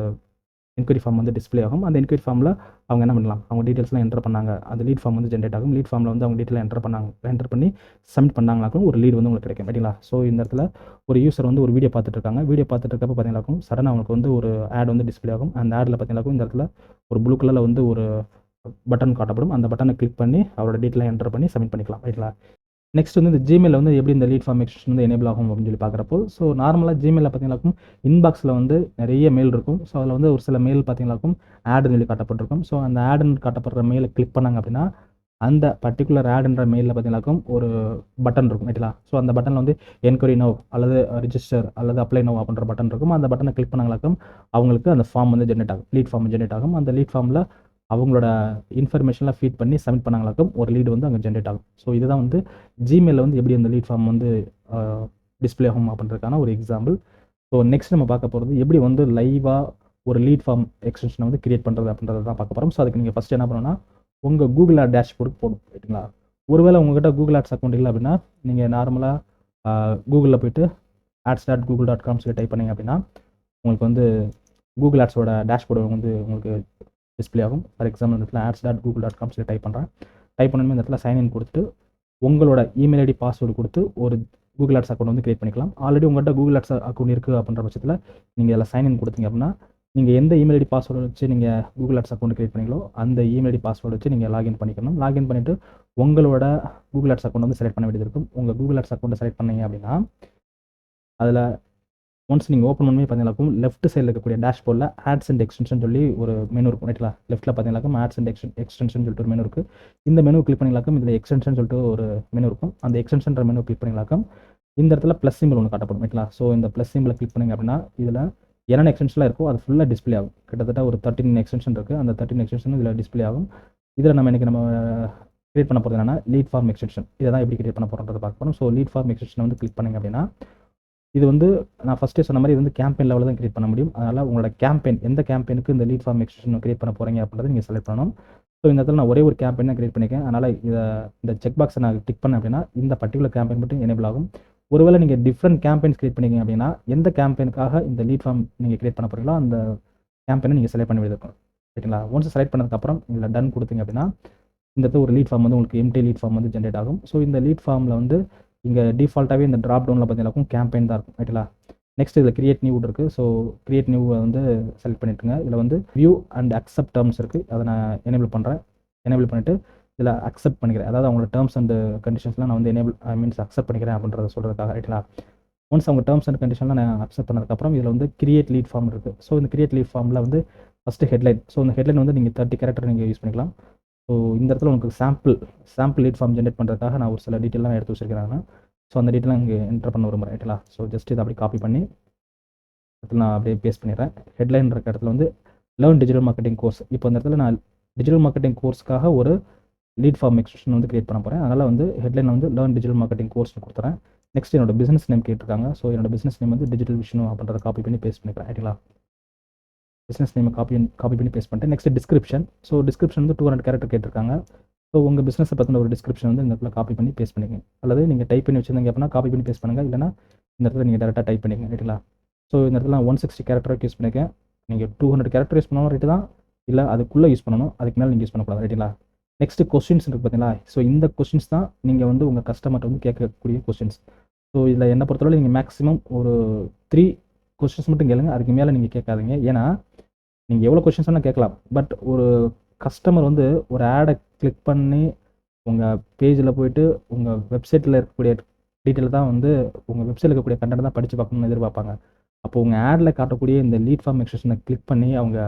என்கொயரி ஃபார்ம் வந்து டிஸ்பிளே ஆகும். அந்த என்கொயரி ஃபார்மில் அவங்க என்ன பண்ணலாம், அவங்க டீட்டெயில்ஸ்லாம் என்டர் பண்ணாங்க, அந்த லீட் ஃபார்ம் வந்து ஜென்ரேட் ஆகும். லீட் ஃபார்மில் வந்து அவங்க டீட்டெயில் என்டர் பண்ணி சப்மிட் பண்ணாங்களாக்கும் ஒரு லீட் வந்து உங்களுக்கு கிடைக்கும், ரைட்டுங்களா? ஸோ இந்த இடத்துல ஒரு யூசர் வந்து ஒரு வீடியோ பார்த்துட்டு இருக்காங்க. வீடியோ பார்த்துட்டு இருக்கப்போ பார்த்தீங்கன்னாக்கும் சடனாக அவங்களுக்கு வந்து ஒரு ஆட் வந்து டிஸ்பிளே ஆகும். அந்த ஆடில் பார்த்தீங்கன்னாக்கும் இந்த இடத்துல ஒரு ப்ளூ கலரில் வந்து ஒரு பட்டன் காட்டப்படும். அந்த பட்டனை கிளிக் பண்ணி அவரோட டீட்டெயிலை என்டர் பண்ணி சப்மிட் பண்ணிக்கலாம், ரைட்டுங்களா? நெக்ஸ்ட் வந்து இந்த ஜிமெயிலில் வந்து எப்படி இந்த லீட் ஃபார்ம் எக்ஸ்டென்ஷன் வந்து எனேபிள் ஆகும் அப்படின்னு சொல்லி பார்க்குறப்போ, ஸோ நார்மலாக ஜிமெயிலில் பார்த்தீங்கன்னாக்கும் இன்பாக்ஸில் வந்து நிறைய மெயில் இருக்கும். ஸோ அதில் வந்து ஒரு சில மெயில் பார்த்தீங்கன்னாக்கும் ஆடுன்னு சொல்லி காட்டப்பட்டிருக்கும். ஸோ அந்த ஆடுன்னு காட்டப்படுற மெயிலை கிளிக் பண்ணாங்க அப்படின்னா அந்த பர்டிகுலர் ஆடுன்ற மெயிலில் பார்த்தீங்கன்னாக்கும் ஒரு பட்டன் இருக்கும், ரைட்டுங்களா? ஸோ அந்த பட்டனில் வந்து என்கொயரி நவ் அல்லது ரிஜிஸ்டர் அல்லது அப்ளை நவ் அப்படின்ற பட்டன் இருக்கும். அந்த பட்டனை கிளிக் பண்ணாங்களாக்கும் அவங்களுக்கு அந்த ஃபார்ம் வந்து ஜென்ரேட் ஆகும், லீட் ஃபார்ம் ஜென்ரேட் ஆகும். அந்த லீட் ஃபார்மில் அவங்களோட இன்ஃபர்மேஷன்லாம் ஃபீட் பண்ணி சப்மிட் பண்ணாங்களாக்கும் ஒரு லீடு வந்து அங்கே ஜென்ரேட் ஆகும். ஸோ இதுதான் வந்து ஜிமெயிலில் வந்து எப்படி அந்த லீட் ஃபார்ம் வந்து டிஸ்பிளே ஆகும் அப்படின்றதுக்கான ஒரு எக்ஸாம்பிள். ஸோ நெக்ஸ்ட் நம்ம பார்க்க போகிறது எப்படி வந்து லைவாக ஒரு லீட் ஃபார்ம் எக்ஸ்டென்ஷனை வந்து கிரியேட் பண்ணுறது அப்படின்றத தான் பார்க்க போகிறோம். ஸோ அதுக்கு நீங்கள் ஃபஸ்ட்டு என்ன பண்ணணும்னா உங்கள் கூகுள் ஆட் டேஷ்போர்டுக்கு போடும், ரைட்டுங்களா? ஒருவேளை உங்கள்கிட்ட கூகுள் ஆட்ஸ் அக்கௌண்ட் இல்லை அப்படின்னா நீங்கள் நார்மலாக கூகுளில் போய்ட்டு ads.google.com சொல்லி டைப் பண்ணிங்க அப்படின்னா உங்களுக்கு வந்து கூகுள் ஆட்ஸோட டேஷ்போர்டு வந்து உங்களுக்கு டிஸ்பிளே ஆகும். ஃபார் எக்ஸாம்பிள் இந்த இடத்துல ads.google.com சொல்லி டைப் பண்ணுறேன். டைப் பண்ணணுமே இந்த இடத்துல சைன்இன் கொடுத்துட்டு உங்களோட இமெயில் ஐடி பாஸ்வேர்டு கொடுத்து ஒரு கூகுள் ஆட்ஸ் அக்கௌண்ட் வந்து கிரியேட் பண்ணிக்கலாம். ஆல்ரெடி உங்கள்கிட்ட கூகுள் ஆட்ஸ் அக்கௌண்ட் இருக்குது அப்படின்ற பட்சத்தில் நீங்கள் இதில் சைன்இன் கொடுத்தீங்க அப்படின்னா நீங்கள் எந்த இமெயில் ஐடி பாஸ்வேர்டு வச்சு நீங்கள் கூகுள் ஆட்ஸ் அக்கௌண்ட் கிரியேட் பண்ணீங்களோ அந்த இமெயில் ஐடி பாஸ்வேர்டு வச்சு நீங்கள் லாகின் பண்ணிக்கணும். லாகின் பண்ணிவிட்டு உங்களோட கூகுள் ஆட்ஸ் அக்கௌண்ட் வந்து செலக்ட் பண்ண வேண்டியது இருக்கும். உங்கள் கூகுள் ஆட்ஸ் அக்கௌண்ட்டை செலக்ட் பண்ணீங்க அப்படின்னா அதில் ஒன்ஸ் நீங்கள் ஓப்பன் பண்ணி பார்த்தீங்கன்னாக்கும் லெஃப்ட் சைடில் இருக்கக்கூடிய டேஷ்போர்டில் ஆட்ஸ் அண்ட் எக்ஸ்டென்ஷன் சொல்லி ஒரு மெனு இருக்கும், ரைட்டுங்களா? லெஃப்ட்டில் பார்த்தீங்கன்னாக்கும் ஆட்ஸ் அண்ட் எக்ஸ்டென்ஷன் சொல்லிட்டு ஒரு மெனு இருக்குது. இந்த மெனு கிளிக் பண்ணிங்களாக்கும் இதில் எக்ஸ்டென்ஷன் சொல்லிட்டு ஒரு மெனு இருக்கும். அந்த எக்ஸ்டென்ஷன்ற மெனு கிளிக் பண்ணிங்களாக்கும் இந்த இடத்துல ப்ளஸ் சிம்பிள் ஒன்று காட்டப்படும், ரைட்டுங்களா? ஸோ இந்த ப்ளஸ் சிம்பிளை கிளிக் பண்ணிங்க அப்படின்னா இதில் என்னென்ன எக்ஸ்டென்ஷன்லாம் இருக்கோ அது ஃபுல்லாக டிஸ்பிளே ஆகும். கிட்டத்தட்ட ஒரு 13 எக்ஸ்டென்ஷன் இருக்குது. அந்த 13 எக்ஸ்டென்ஷன் இதில் டிஸ்பிளே ஆகும். இதில் நம்ம கிரியேட் பண்ண போகிறது என்னன்னா லீட் ஃபார்ம் எக்ஸ்டென்ஷன். இதை தான் எப்படி கிரியேட் பண்ண போகிறோன்றதை பார்க்க போகிறோம். ஸோ லீட் ஃபார்ம் எக்ஸ்டென்ஷன் வந்து கிளிக் பண்ணிங்க அப்படின்னா இது வந்து நான் ஃபஸ்ட்டே சொன்ன மாதிரி இது வந்து கேம்பெயின் லெவலில் தான் கிரியேட் பண்ண முடியும். அதனால் உங்களோட கேம்பெயின் எந்த கேம்பெயினுக்கு இந்த லீட் ஃபார்ம் எக்ஸ்டென்ஷன் கிரியேட் பண்ண போகிறீங்க அப்படின்றத நீங்கள் செலக்ட் பண்ணணும். ஸோ இந்த இடத்துல நான் ஒரே ஒரு கேம்பெயின் தான் கிரியேட் பண்ணியிருக்கேன். அதனால் இந்த செக் பாக்ஸை நான் டிக் பண்ணேன் அப்படின்னா இந்த பர்டிகுலர் கேம்பெயின் மட்டும் எனேபிள் ஆகும். ஒருவேளை நீங்கள் டிஃப்ரெண்ட் கேம்பெயின்ஸ் கிரியேட் பண்ணிங்க அப்படின்னா எந்த கேம்பெயினுக்காக இந்த லீட் ஃபார்ம் நீங்கள் கிரியேட் பண்ண போகிறீங்களோ அந்த கேம்பெயினை நீங்கள் செலக்ட் பண்ணி இருக்கும், ரைட்டுங்களா? ஒன்ஸ் செலக்ட் பண்ணதுக்கப்புறம் இதில் டன் கொடுத்தீங்க அப்படின்னா இந்த இடத்துல ஒரு லீட் ஃபார்ம் வந்து உங்களுக்கு எம்டி லீட் ஃபார்ம் வந்து ஜென்ரேட் ஆகும். ஸோ இந்த லீட் ஃபார்மில் வந்து இங்கே டிஃபால்ட்டாகவே இந்த ட்ராப் டவுனில் பார்த்தீங்கன்னாக்கும் கேம்பெயின் தான் இருக்கும், ரைட்டுங்களா? நெக்ஸ்ட் இதில் கிரியேட் நியூ இருக்குது. ஸோ கிரியேட் நியூவை வந்து செலக்ட் பண்ணிட்டுருங்க. இதில் வந்து வியூ அண்ட் அக்செப்ட் டேர்ம்ஸ் இருக்குது. அதை நான் எனேபிள் பண்ணுறேன். எனேபிள் பண்ணிவிட்டு இதில் அக்செப்ட் பண்ணிக்கிறேன். அதாவது அவங்களோட டேர்ம்ஸ் அண்ட் கண்டிஷன்ஸ்லாம் நான் வந்து அக்செப்ட் பண்ணிக்கிறேன் அப்படின்றத சொல்கிறதுக்காக, ரைட்டுங்களா? ஒன்ஸ் அவங்க டேர்ம்ஸ் அண்ட் கண்டிஷன்லாம் நான் அக்செப்ட் பண்ணதுக்கப்புறம் இதில் வந்து கிரியேட் லீட் ஃபார்ம் இருக்குது. ஸோ இந்த கிரியேட் லீட் ஃபார்மில் வந்து ஃபஸ்ட்டு ஹெட்லைன். ஸோ இந்த ஹெட்லைன் வந்து நீங்கள் 30 கேரக்டர் நீங்கள் யூஸ் பண்ணிக்கலாம். ஸோ இந்த இடத்துல உங்களுக்கு சாம்பிள் லீட் ஃபார்ம் ஜென்ரேட் பண்ணுறதுக்காக நான் ஒரு சில டீட்டெயிலாம் எடுத்து வச்சிருக்கிறேன். ஸோ அந்த டீட்டெயிலாம் இங்கே என்டர் பண்ண விரும்புகிறேன் ரைட்டுங்களா. ஸோ ஜஸ்ட் இதை அப்படியே காப்பி பண்ணி இடத்துல நான் அப்படியே பேஸ்ட் பண்ணிடுறேன். ஹெட்லைன் இருக்க இடத்துல வந்து லேர்ன் டிஜிட்டல் மார்க்கெட்டிங் கோர்ஸ். இப்போ இந்த இடத்துல நான் டிஜிட்டல் மார்க்கெட்டிங் கோர்ஸ்க்காக ஒரு லீட் ஃபார்ம் எக்ஸ்டென்ஷன் வந்து கிரியேட் பண்ண போகிறேன். அதனால் வந்து ஹெட்லைன் வந்து லேர்ன் டிஜிட்டல் மார்க்கெட்டிங் கோர்ஸ்னு கொடுத்துறேன். நெக்ஸ்ட் என்னோட பிஸ்னஸ் நேம் கேட்டிருக்காங்க. ஸோ என்னோட பிஸ்னஸ் நேம் வந்து டிஜிட்டல் விஷ்ணு அப்படின்றத காப்பி பண்ணி பேஸ்ட் பண்ணிக்கிறேன் ரைட்டுங்களா. பிஸ்னஸ் நேமை காப்பி பண்ணி பேஸ்ட் பண்ணிட்டு நெக்ஸ்ட் டிஸ்கிரிப்ஷன். ஸோ டிஸ்கிரிப்ஷன் வந்து 200 கேரக்டர் கேட்டிருக்காங்க. ஸோ உங்கள் பிஸ்னஸை பற்றின ஒரு டிஸ்கிரிப்ஷன் வந்து இந்த இடத்துல காப்பி பண்ணி பேஸ்ட் பண்ணிங்க. அல்லது நீங்கள் டைப் பண்ணி வச்சிருந்தீங்க அப்படின்னா காப்பி பண்ணி பேஸ்ட் பண்ணுங்கள். இல்லைனா இந்த இடத்துல நீங்கள் டேரெக்டாக டைப் பண்ணிங்க ரைட்டுங்களா. ஸோ இந்த இடத்துல நான் 160 கேரக்டர் வரைக்கும் யூஸ் பண்ணியிருக்கேன். நீங்கள் 200 கேரக்டர் யூஸ் பண்ணணும் ரைட்டு தான், இல்லை அதுக்குள்ளே யூஸ் பண்ணணும், அதுக்கு மேலே நீங்கள் யூஸ் பண்ணக்கூடாது ரைட்டுங்களா. நெக்ஸ்ட் கொஸ்டின்ஸ் இருக்குது பார்த்தீங்களா. ஸோ இந்த கொஸ்டின்ஸ் தான் நீங்கள் வந்து உங்கள் கஸ்டமர்கிட்ட வந்து கேட்கக்கூடிய கொஸ்டின்ஸ். ஸோ இதில் என்ன பொறுத்தவரை நீங்கள் மேக்ஸிமம் ஒரு 3 கொஸ்டின்ஸ் மட்டும் கேளுங்க, அதுக்கு மேலே நீங்கள் கேட்காதீங்க. ஏன்னா நீங்கள் எவ்வளோ கொஸ்டின்ஸ் வேணால் கேட்கலாம், பட் ஒரு கஸ்டமர் வந்து ஒரு ஆடை கிளிக் பண்ணி உங்கள் பேஜில் போயிட்டு உங்கள் வெப்சைட்டில் இருக்கக்கூடிய டீட்டெயில் தான் வந்து உங்கள் வெப்சைட்டில் இருக்கக்கூடிய கண்டென்ட் தான் படித்து பார்க்கணும்னு எதிர்பார்ப்பாங்க. அப்போ உங்கள் ஆடில் காட்டக்கூடிய இந்த லீட் ஃபார்ம் எக்ஸ்டென்ஷனை கிளிக் பண்ணி அவங்க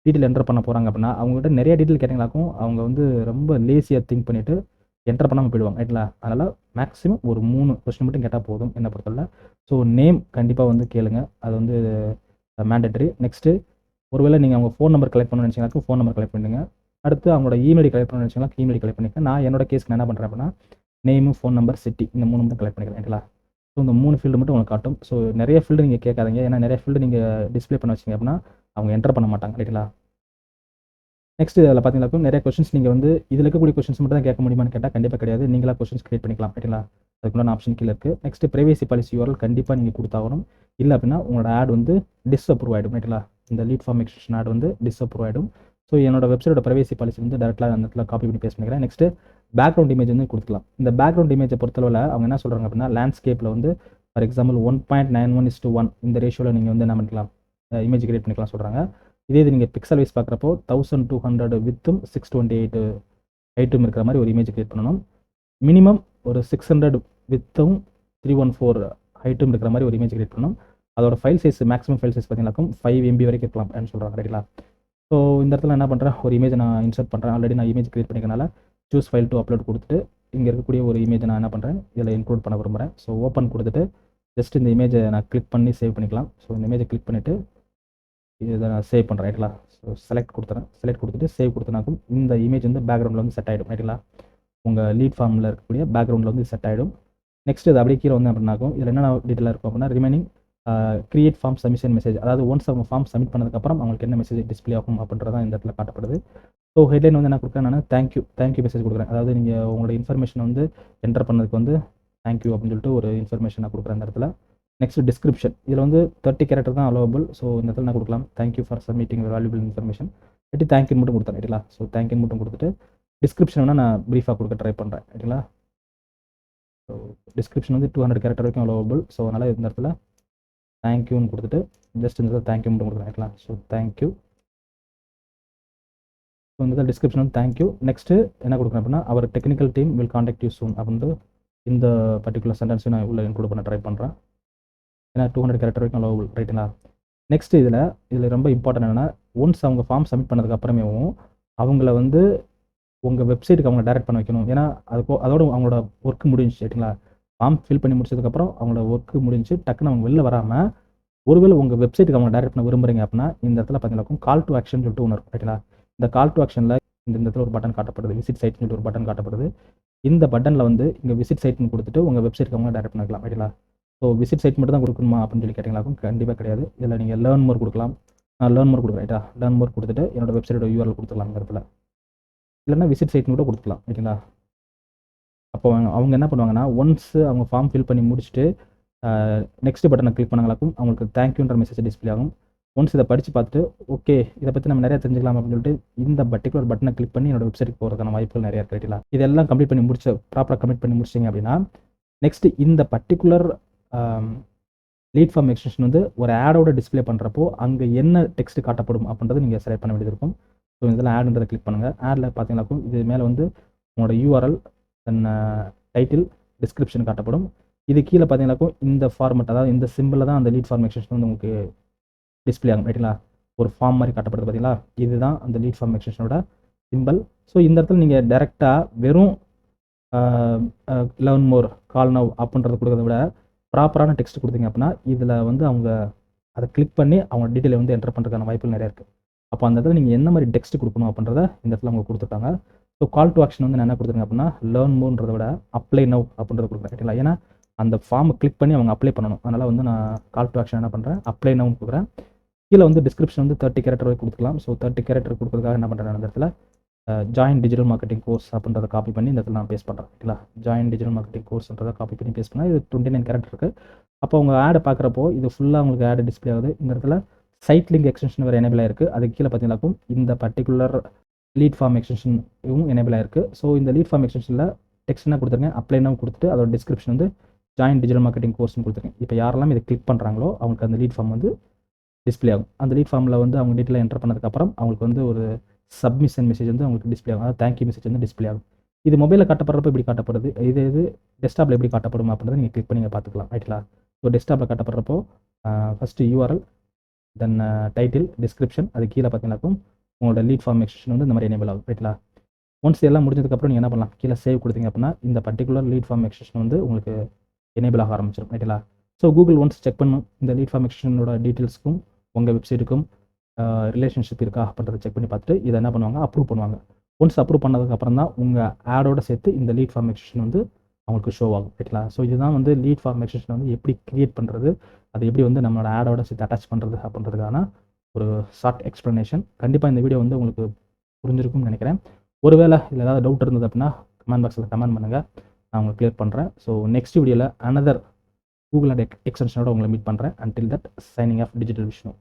டீட்டெயில் என்டர் பண்ண போகிறாங்க அப்படின்னா அவங்ககிட்ட நிறைய டீட்டெயில் கேட்டிங்களாக்கும் அவங்க வந்து ரொம்ப லேசியாக திங்க் பண்ணிவிட்டு என்டர் பண்ணாமல் போயிடுவாங்க ரைட்டுங்களா. அதனால் மேக்ஸிமம் ஒரு 3 கொஸ்டின் மட்டும் கேட்டால் போதும் என்ன பொறுத்தவரை. ஸோ நேம் கண்டிப்பாக வந்து கேளுங்க, அது வந்து மேண்டேட்டரி. நெக்ஸ்ட்டு ஒருவேளை நீங்கள் அவங்க ஃபோன் நம்பர் கலெக்ட் பண்ணணும்னு நினச்சிங்கனாக்கும் ஃபோன் நம்பர் கலெக்ட் பண்ணுங்க. அடுத்து அவங்களோட இமெயில் கலெக்ட் பண்ணணும்னு நினச்சிங்கன்னா இமெயில் கலெக்ட் பண்ணிக்கிறேன். நான் என்னோட கேஸ்க்கு நான் என்ன பண்ணுறேன் அப்படின்னா நேமு, ஃபோன் நம்பர், சிட்டி இந்த 3 மட்டும் கலெக்ட் பண்ணிக்கிறேன் ரைட்டுங்களா. ஸோ இந்த 3 ஃபீல்டு மட்டும் உங்களுக்கு காட்டும். ஸோ நிறைய ஃபீல்டு நீங்கள் கேட்காதீங்க, ஏன்னா நிறைய ஃபீல்டு நீங்கள் டிஸ்பிளே பண்ண வச்சிங்க அப்படின்னா அவங்க என்டர் பண்ண மாட்டாங்க ரைட்டுங்களா. நெக்ஸ்ட் இதில் பார்த்தீங்கன்னாக்கும் நிறைய கொஸ்டின்ஸ் நீங்கள் வந்து இதில் இருக்கக்கூடிய கொஸ்டின்ஸ் மட்டும் தான் கேட்க முடியுமான்னு கேட்டால் கண்டிப்பாக கிடையாது. நீங்களாக கொஸ்டின்ஸ் கிரியேட் பண்ணிக்கலாம் ரைட்டுங்களா. அதுக்குள்ள ஆப்ஷன் கீழே இருக்குது. நெக்ஸ்ட் பிரைவேசி பாலிசி யூஆர்எல் கண்டிப்பாக நீங்கள் கொடுத்தாகணும். இல்லை அப்படின்னா உங்களோட ஆட் வந்து டிஸ்அப்ரூவ் ஆகிடும் ரைட்டுங்களா. இந்த லீட் ஃபார்ம் எக்ஸ்டென்ஷன் ஆட் வந்து டிஸ்அப்ரூவ் ஆகிடும். ஸோ என்னோட வெப்சைட்டோட பிரைவேசி பாலிசி வந்து டேரெக்டாக அந்த இடத்துல காப்பி பண்ணி பேஸ்ட் பண்ணிக்கிறேன். நெக்ஸ்ட் பேக்ரவுண்ட் இமேஜ் வந்து கொடுத்துக்கலாம். இந்த பேக்ரவுண்ட் இமேஜை பொறுத்தளவில் அவங்க என்ன சொல்கிறாங்க அப்படின்னா லேண்ட்ஸ்கேப்பில் வந்து ஃபார் எக்ஸாம்பிள் 1.91:1 இந்த ரேஷியோவில் நீங்கள் வந்து என்ன பண்ணிக்கலாம் இமேஜ் கிரியேட் பண்ணிக்கலாம் சொல்கிறாங்க. இதே இது நீங்கள் பிக்சல் வைஸ் பார்க்குறப்போ 1200 வித்தும் 628 ஹைட்டும் இருக்கிற மாதிரி ஒரு இமேஜ் கிரியேட் பண்ணணும். மினிமம் ஒரு 600 வித்தும் 314 ஹைட்டும் இருக்கிற மாதிரி ஒரு இமேஜ் கிரியேட் பண்ணணும். அதோட file size maximum file size பார்த்தீங்கன்னாக்கும் 5 MB வரைக்கும் இருக்கலாம் அப்படின்னு சொல்கிறாங்க ரைட்டுங்களா. ஸோ இந்த இடத்துல என்ன பண்ணுறேன், ஒரு இமேஜ் நான் இன்சர்ட் பண்ணுறேன். ஆல்ரெடி நான் இமேஜ் கிரியேட் பண்ணிக்கிறனால சூஸ் ஃபைல் டு அப்லோட் கொடுத்துட்டு இங்கே இருக்கக்கூடிய ஒரு இமேஜை நான் என்ன பண்ணுறேன் இதில் இன்க்ளூட் பண்ண விரும்புகிறேன். ஸோ ஓப்பன் கொடுத்துட்டு ஜஸ்ட் இந்த இமேஜை நான் கிளிக் பண்ணி சேவ் பண்ணிக்கலாம். ஸோ இந்த இமேஜை கிளிக் பண்ணிவிட்டு இதை நான் சேவ் பண்ணுறேன் ரைட்டுங்களா. ஸோ செலக்ட் கொடுத்துட்டு சேவ் கொடுத்தனாக்கும் இந்த இமேஜ் வந்து பேக்ரவுண்டில் வந்து செட் ஆகிடும் ரைட்டுங்களா. உங்கள் லீட் ஃபார்மில் இருக்கக்கூடிய பேக்ரவுண்டில் வந்து செட் ஆகிடும். நெக்ஸ்ட் இது அப்படியே கீழே வந்து அப்படின்னாக்கும் இதில் என்னென்ன டீட்டெயிலாக இருக்கும் அப்படின்னா remaining create form submission message, அதாவது ஒன்ஸ் அவங்க ஃபார்ம் சப்மிட் பண்ணதுக்கப்புறம் அவங்களுக்கு என்ன மெசேஜ் டிஸ்பிளே ஆகும் அப்படின்றதான் இந்த இடத்துல காட்டப்படுது. ஸோ ஹெட்லைன் வந்து என்ன கொடுக்குறேன் நான் தேங்க்யூ மெசேஜ் கொடுக்குறேன். அதாவது நீங்கள் உங்களோட இன்ஃபர்மேஷன் வந்து என்டர் பண்ணதுக்கு வந்து தேங்க்யூ அப்படின்னு சொல்லிட்டு ஒரு இன்ஃபர்மேஷன் நான் கொடுக்குறேன் இந்த இடத்துல. நெக்ஸ்ட் டிஸ்கிரிப்ஷன், இதில் வந்து 30 கேரக்டர் தான் அலோவபிள். ஸோ இந்த இடத்துல நான் கொடுக்கலாம் thank you for submitting valuable information எப்படி தேங்க்யூ மட்டும் கொடுத்தேன் ரைட்டுங்களா. ஸோ தேங்க்யூ மட்டும் கொடுத்துட்டு டிஸ்கிரிப்ஷன் வேணால் நான் ப்ரீஃபாக கொடுக்க ட்ரை பண்ணுறேன் ரைட்டுங்களா. ஸோ டிஸ்கிரிப்ஷன் வந்து 200 கேரக்டர் வரைக்கும் அலோவபிள். ஸோ அதனால் இந்த இடத்துல தேங்க்யூன்னு கொடுத்துட்டு ஜஸ்ட் இந்த இடத்துல தேங்க்யூ மட்டும் கொடுக்குறேன் ரைட்டுங்களா. So thank you. ஸோ இந்த இடத்துல டிஸ்கிரிப்ஷன் வந்து தேங்க்யூ. நெக்ஸ்ட்டு என்ன கொடுக்குறேன் அப்படின்னா அவர் technical team will contact you soon அப்படின்ட்டு இந்த பர்டிகுலர் சென்டென்ஸையும் நான் உள்ள இன்க்ளூட் பண்ண ட்ரை பண்ணுறேன். ஏன்னா 200 கேரக்டர் வரைக்கும் அலோவபிள் ரைட்டுங்களா. நெக்ஸ்ட் இதில் ரொம்ப இம்பார்ட்டன்ட் என்னென்னா ஒன்ஸ் அவங்க ஃபார்ம் சப்மிட் பண்ணதுக்கு அப்புறமேவும் அவங்கள வந்து உங்கள் வெப்சைட்டுக்கு அவங்க டேரெக்ட் பண்ண வைக்கணும். ஏன்னா அதோட அவங்களோட ஒர்க்கு முடிஞ்சிச்சு ரைட்டுங்களா. ஃபார்ம் ஃபில் பண்ணி முடிச்சதுக்கப்புறம் அவங்களோட ஒர்க்கு முடிஞ்சு டக்குன்னு அவங்க வெளில வராமல் ஒருவேளை உங்கள் வெப்சைட்டுக்கு அவங்க டேரெக்ட் பண்ண விரும்புறீங்க அப்படின்னா இந்த இடத்துல பார்த்தீங்கன்னா கால் டு ஆக்ஷன் சொல்லிட்டு ஒன்று இருக்கும் ரைட்டுங்களா. இந்த கால் டு ஆக்ஷனில் இந்த இடத்துல ஒரு பட்டன் காட்டப்படுது, விசிட் சைட்னு சொல்லிட்டு ஒரு பட்டன் காட்டப்படுது. இந்த பட்டனில் வந்து இங்கே விசிட் சைட்னு கொடுத்துட்டு உங்கள் வெப்சைட்டுக்கு அவங்க டேரெக்ட் பண்ணிக்கலாம் ரைட்டுங்களா. ஸோ விசிட் சைட் மட்டும் தான் கொடுக்கணுமா அப்படின்னு சொல்லி கேட்டிங்களாக்கும் கண்டிப்பாக கிடையாது. இதில் நீங்கள் லேர்ன் மோர் கொடுக்கலாம். நான் லேர்ன் மோர் கொடுக்குறேன் ரைட்டா. லேர்ன் மோர் கொடுத்துட்டு என்னோட வெப்சைட்டோட யூஆர்எல் கொடுத்துக்கலாம் இந்த இடத்துல. இல்லைன்னா விசிட் சைட்னு கூட கொடுத்துக்கலாம் ரைட்டுங்களா. அப்போ அவங்க என்ன பண்ணுவாங்கன்னா ஒன்ஸ் அவங்க ஃபார்ம் ஃபில் பண்ணி முடிச்சுட்டு நெக்ஸ்ட் பட்டனை கிளிக் பண்ணாங்களாக்கும் அவங்களுக்கு தேங்க்யூன்ற மெசேஜ் டிஸ்பிளே ஆகும். ஒன்ஸ் இதை படித்து பார்த்துட்டு ஓகே இதை பற்றி நம்ம நிறைய தெரிஞ்சுக்கலாம் அப்படின்னு சொல்லிட்டு இந்த பர்டிகுலர் பட்டனை கிளிக் பண்ணி என்னோட வெப்சைட்டுக்கு போகிறதுக்கான வாய்ப்புகள் நிறையா ரைட்டுங்களா. இதெல்லாம் கம்ப்ளீட் பண்ணி ப்ராப்பராக கம்ப்ளீட் பண்ணி முடிச்சிங்க அப்படின்னா நெக்ஸ்ட் இந்த பர்டிகுலர் லீட் ஃபார்ம் எக்ஸ்டென்ஷன் வந்து ஒரு ஆடோட டிஸ்பிளே பண்ணுறப்போ அங்கே என்ன டெக்ஸ்ட் காட்டப்படும் அப்படின்றது நீங்கள் செலக்ட் பண்ண வேண்டியது இருக்கும். ஸோ இதில் ஆடுன்றதை கிளிக் பண்ணுங்கள். ஆடில் பார்த்தீங்கன்னாக்கும் இது மேலே வந்து உங்களோட யூஆர்எல் தென் டைட்டில் டிஸ்கிரிப்ஷன் காட்டப்படும். இது கீழே பார்த்தீங்கன்னாக்கும் இந்த ஃபார்மட், அதாவது இந்த சிம்பிளில் தான் அந்த லீட் ஃபார்ம் எக்ஸ்டென்ஷன் வந்து உங்களுக்கு டிஸ்பிளே ஆகும் ரைட்டுங்களா. ஒரு ஃபார்ம் மாதிரி காட்டப்படுது பார்த்தீங்களா, இதுதான் அந்த லீட் ஃபார்ம் எக்ஸ்டென்ஷனோட சிம்பிள். ஸோ இந்த இடத்துல நீங்கள் டேரெக்டாக வெறும் லேர்ன் மோர், கால் நவ் அப்படின்றத கொடுக்கறத விட ப்ராப்பரான டெக்ஸ்ட் கொடுத்தீங்க அப்படின்னா இதில் வந்து அவங்க அதை கிளிக் பண்ணி அவங்க டீட்டெயிலை வந்து என்டர் பண்ணுறதுக்கான வாய்ப்புகள் நிறைய இருக்குது. அப்போ அந்த இடத்துல நீங்கள் என்ன மாதிரி டெக்ஸ்ட் கொடுக்கணும் அப்படின்றத இந்த இடத்துல அவங்க கொடுத்துருக்காங்க. ஸோ கால் டு ஆக்ஷன் வந்து நான் என்ன கொடுத்துருங்க அப்படின்னா லேர்ன் மோர்ன்றதை விட அப்ளை நவ் அப்படின்றத கொடுக்குறேன் ரைட்டுங்களா. ஏன்னா அந்த ஃபார்மை கிளிக் பண்ணி அவங்க அப்ளை பண்ணணும். அதனால் வந்து நான் கால் டு ஆக்ஷன் என்ன பண்ணுறேன், அப்ளை நவ்னு கொடுக்குறேன். கீழே வந்து டிஸ்கிரிப்ஷன் வந்து 30 கேரக்டர் வரை கொடுத்துக்கலாம். ஸோ 30 கேரக்டர் கொடுக்குறதுக்காக என்ன பண்ணுறேன், அந்த இடத்துல ஜாயின் டிஜிட்டல் மார்க்கெட்டிங் கோர்ஸ் அப்படின்றத காப்பி பண்ணி இந்த இடத்துல நான் பேஸ்ட் பண்ணுறேன் ரைட்டுங்களா. ஜாயின் டிஜிட்டல் மார்க்கெட்டிங் கோர்ஸ்ன்றதை காப்பி பண்ணி பேஸ்ட் பண்ணால் இது 29 கேரக்டர் இருக்குது. அப்போ அவங்க ஆடை பார்க்குறப்போ இது ஃபுல்லாக உங்களுக்கு ஆடு டிஸ்பிளே ஆகுது. இந்த இடத்துல சைட் லிங்க் எக்ஸ்டென்ஷன் வேறு எனேபிள் ஆயிருக்கு. அதுக்கு கீழே பார்த்தீங்கன்னாக்கும் இந்த பர்டிகுலர் லீட் ஃபார்ம் எக்ஸ்டென்ஷன் இதுவும் எனேபிள் ஆயிருக்கு. ஸோ இந்த லீட் ஃபார்ம் எக்ஸ்டென்ஷனில் டெக்ஸ்ட் என்ன கொடுத்துருக்கேன், அப்ளை நவ் கொடுத்துட்டு அதோட டிஸ்கிரிப்ஷன் வந்து ஜாயின் டிஜிட்டல் மார்க்கெட்டிங் கோர்ஸ்னு கொடுத்துருக்கேன். இப்போ யாரெல்லாம் இதை கிளிக் பண்ணுறாங்களோ அவங்களுக்கு அந்த லீட் ஃபார்ம் வந்து டிஸ்பிளே ஆகும். அந்த லீட் ஃபார்மில் வந்து அவங்க டீட்டெயில் என்டர் பண்ணதுக்கப்புறம் அவங்களுக்கு வந்து ஒரு சப்மிஷன் மெசேஜ் வந்து அவங்களுக்கு டிஸ்பிளே ஆகும். அதாவது தேங்க்யூ மெசேஜ் வந்து டிஸ்பிளே ஆகும். இது மொபைலில் காட்டப்படுறப்ப இப்படி காட்டப்படுது. இது டெஸ்க்டாப்பில் எப்படி காட்டப்படும் அப்படின்றத நீங்கள் கிளிக் பண்ணி பார்த்துக்கலாம் ரைட்டுங்களா. ஸோ டெஸ்க்டாப்பில் காட்டப்படுறப்போ ஃபஸ்ட்டு யூஆர்எல், தென் டைட்டில், டிஸ்கிரிப்ஷன், அது கீழே பார்த்தீங்கன்னாக்கும் உங்களோட லீட் ஃபார்ம் எக்ஸ்டென்ஷன் வந்து இந்த மாதிரி எனேபிள் ஆகும் ரைட்டுங்களா. ஒன்ஸ் எல்லாம் முடிஞ்சதுக்கப்புறம் நீங்கள் என்ன பண்ணலாம், கீழே சேவ் கொடுத்தீங்க அப்படின்னா இந்த பர்டிகுலர் லீட் ஃபார்ம் எக்ஸ்டென்ஷன் வந்து உங்களுக்கு எனேபிள் ஆக ஆரம்பிச்சிடும் ரைட்டுங்களா. ஸோ கூகுள் ஒன்ஸ் செக் பண்ணும் இந்த லீட் ஃபார்ம் எக்ஸ்டென்ஷனோட டீட்டெயில்ஸ்க்கும் உங்கள் வெப்சைட்டுக்கும் ரிலேஷன்ஷிப் இருக்கா அப்படின்றத செக் பண்ணி பார்த்துட்டு இதை என்ன பண்ணுவாங்க, அப்ரூவ் பண்ணுவாங்க. ஒன்ஸ் அப்ரூவ் பண்ணதுக்கப்புறம் தான் உங்கள் ஆடோட சேர்த்து இந்த லீட் ஃபார்ம் எக்ஸ்டென்ஷன் வந்து அவங்களுக்கு ஷோ ஆகும் ரைட்டுங்களா. ஸோ இதுதான் வந்து லீட் ஃபார்ம் எக்ஸ்டென்ஷன் வந்து எப்படி கிரியேட் பண்ணுறது, அது எப்படி வந்து நம்மளோட ஆடோட சேர்த்து அட்டாச் பண்ணுறது அப்படின்றதுக்கான ஒரு ஷார்ட் எக்ஸ்ப்ளனேஷன். கண்டிப்பாக இந்த வீடியோ வந்து உங்களுக்கு புரிஞ்சிருக்கும்னு நினைக்கிறேன். ஒருவேளை இதில் ஏதாவது டவுட் இருந்தது அப்படின்னா கமெண்ட் பாக்ஸில் கமெண்ட் பண்ணுங்கள், நான் உங்களுக்கு கிளியர் பண்ணுறேன். ஸோ நெக்ஸ்ட் வீடியோவில் அனதர் கூகுள் ஆட் எக்ஸ்டென்ஷனோட உங்களை மீட் பண்ணுறேன். Until that signing off digital Vishnu.